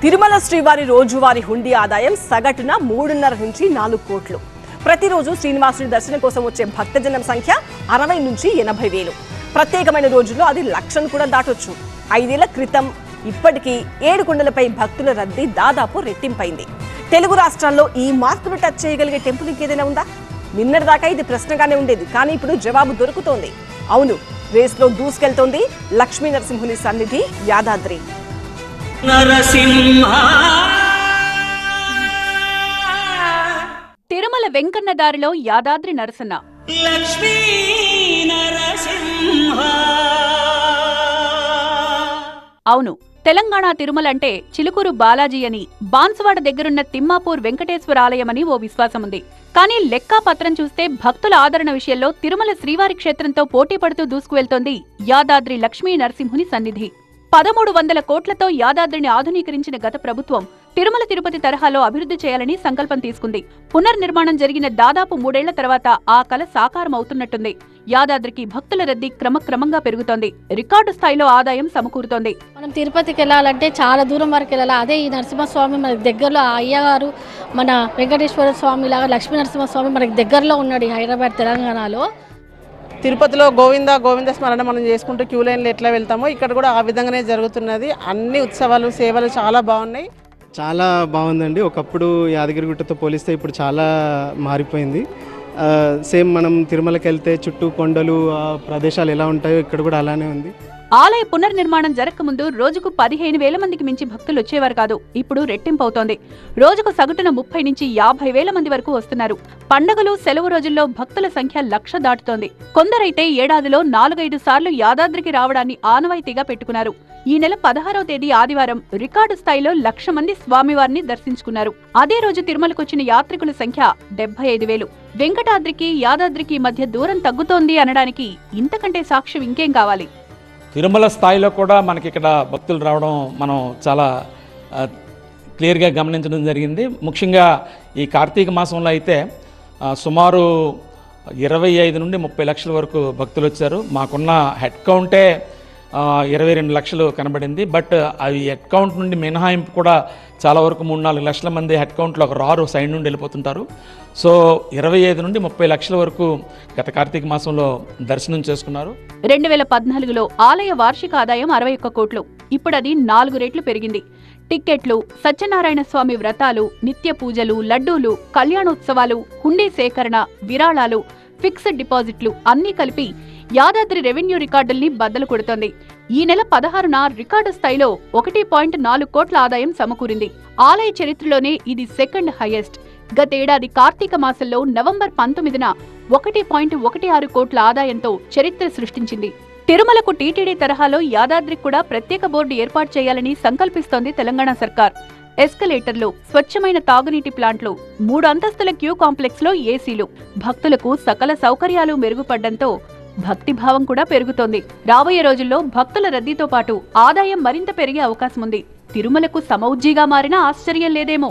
తిరుమల శ్రీవారి రోజువారీ హుండీ ఆదాయం సగటున 3.5 నుంచి 4 కోట్లు. ప్రతిరోజు శ్రీనివాసుడి దర్శనం కోసం వచ్చే భక్తజనం సంఖ్య 60 నుంచి 80 వేలు. ప్రత్యేకమైన రోజుల్లో అది 1,00,000 కూడా దాటొచ్చు. 5 ఏళ్ల క్రితం ఇప్పటికీ 7 కొండలపై భక్తుల రద్దీ దాదాపు రెట్టింపైంది. తెలుగు రాష్ట్రాల్లో ఈ మార్కును టచ్ చేయగలిగే టెంపుల్ ఇంకేదైనా ఉందా? నిన్నటిదాకా ఇది ప్రశ్నగానే ఉండేది, కానీ ఇప్పుడు జవాబు దొరుకుతోంది. అవును, రేస్లో దూసుకెళ్తోంది లక్ష్మీ నరసింహుని సన్నిధి యాదాద్రి. తిరుమల వెంకన్న దారిలో యాదాద్రి నరసన్న. లక్ష్మీ నరసింహ. అవును, తెలంగాణ తిరుమల అంటే చిలుకూరు బాలాజీ అని, బాన్సువాడ దగ్గరున్న తిమ్మాపూర్ వెంకటేశ్వర ఆలయమని ఓ విశ్వాసముంది. కానీ లెక్కాపత్రం చూస్తే భక్తుల ఆదరణ విషయంలో తిరుమల శ్రీవారి క్షేత్రంతో పోటీ పడుతూ దూసుకువెళ్తోంది యాదాద్రి లక్ష్మీ నరసింహుని సన్నిధి. 1300 కోట్లతో యాదాద్రిని ఆధునీకరించిన గత ప్రభుత్వం తిరుమల తిరుపతి తరహాలో అభివృద్ధి చేయాలని సంకల్పం తీసుకుంది. పునర్నిర్మాణం జరిగిన దాదాపు 3 ఏళ్ల తర్వాత ఆ కల సాకారం అవుతున్నట్టుంది. యాదాద్రికి భక్తుల రద్దీ క్రమక్రమంగా పెరుగుతోంది. రికార్డు స్థాయిలో ఆదాయం సమకూరుతోంది. మనం తిరుపతికి వెళ్ళాలంటే చాలా దూరం వరకు వెళ్ళాలి. అదే ఈ నరసింహస్వామి మనకి దగ్గరలో, అయ్యగారు మన వెంకటేశ్వర స్వామి లాగా లక్ష్మీ నరసింహస్వామి మనకి దగ్గరలో ఉన్నాడు హైదరాబాద్ తెలంగాణలో. తిరుపతిలో గోవింద స్మరణ మనం చేసుకుంటూ క్యూ లైన్లో ఎట్లా వెళ్తామో ఇక్కడ కూడా ఆ విధంగానే జరుగుతున్నది. అన్ని ఉత్సవాలు సేవలు చాలా బాగున్నాయి. చాలా బాగుందండి. ఒకప్పుడు యాదగిరిగుట్టతో పోలిస్తే ఇప్పుడు చాలా మారిపోయింది. సేమ్ మనం తిరుమలకి వెళ్తే చుట్టూ కొండలు ప్రదేశాలు ఎలా ఉంటాయో ఇక్కడ కూడా అలానే ఉంది. ఆలయ పునర్నిర్మాణం జరగకముందు రోజుకు 15,000 మందికి మించి భక్తులు వచ్చేవారు కాదు. ఇప్పుడు రెట్టింపవుతోంది. రోజుకు సగటున 30 నుంచి 50,000 మంది వరకు వస్తున్నారు. పండగలు, సెలవు రోజుల్లో భక్తుల సంఖ్య 1,00,000 దాటుతోంది. కొందరైతే ఏడాదిలో 4-5 సార్లు యాదాద్రికి రావడాన్ని ఆనవాయితీగా పెట్టుకున్నారు. ఈ నెల 16వ తేదీ ఆదివారం రికార్డు స్థాయిలో 1,00,000 మంది స్వామివారిని దర్శించుకున్నారు. అదే రోజు తిరుమలకొచ్చిన యాత్రికుల సంఖ్య 75,000. వెంకటాద్రికి యాదాద్రికి మధ్య దూరం తగ్గుతోంది అనడానికి ఇంతకంటే సాక్ష్యం ఇంకేం కావాలి? తిరుమల స్థాయిలో కూడా మనకి ఇక్కడ భక్తులు రావడం మనం చాలా క్లియర్గా గమనించడం జరిగింది. ముఖ్యంగా ఈ కార్తీక మాసంలో అయితే సుమారు 25 నుండి 30 లక్షల వరకు భక్తులు వచ్చారు. మాకున్న హెడ్ కౌంటే 22 లక్షలు కనబడింది. బట్ అవి హెడ్ కౌంట్ నుండి మినహాయింపు కూడా చాలా వరకు 3-4 లక్షల మంది హెడ్ కౌంట్లో ఒక రారు సైడ్ నుండి వెళ్ళిపోతుంటారు. సో 25 నుండి 30 లక్షల వరకు గత కార్తీక మాసంలో దర్శనం చేసుకున్నారు. 2014లో ఆలయ వార్షిక ఆదాయం 61 కోట్లు. ఇప్పుడు అది 4 రెట్లు పెరిగింది. టిక్కెట్లు, సత్యనారాయణ స్వామి వ్రతాలు, నిత్య పూజలు, లడ్డూలు, కళ్యాణోత్సవాలు, హుండీ సేకరణ, విరాళాలు, ఫిక్స్డ్ డిపాజిట్లు అన్నీ కలిపి యాదాద్రి రెవెన్యూ రికార్డుల్ని బద్దలు కొడుతోంది. ఈ నెల 16న రికార్డు స్థాయిలో 1.4 కోట్ల ఆదాయం సమకూరింది. ఆలయ చరిత్రలోనే ఇది సెకండ్ హైయెస్ట్. గతేడాది కార్తీక మాసంలో నవంబర్ 19న 1.16 కోట్ల ఆదాయంతో చరిత్ర సృష్టించింది. తిరుమలకు టీటీడీ తరహాలో యాదాద్రికి కూడా ప్రత్యేక బోర్డు ఏర్పాటు చేయాలని సంకల్పిస్తోంది తెలంగాణ సర్కార్. ఎస్కలేటర్లు, స్వచ్ఛమైన తాగునీటి ప్లాంట్లు, 3 అంతస్తుల క్యూ కాంప్లెక్స్ లో ఏసీలు, భక్తులకు సకల సౌకర్యాలు మెరుగుపడ్డంతో భక్తిభావం కూడా పెరుగుతోంది. రాబోయే రోజుల్లో భక్తుల రద్దీతో పాటు ఆదాయం మరింత పెరిగే అవకాశం ఉంది. తిరుమలకు సమౌజ్జీగా మారినా ఆశ్చర్యం లేదేమో.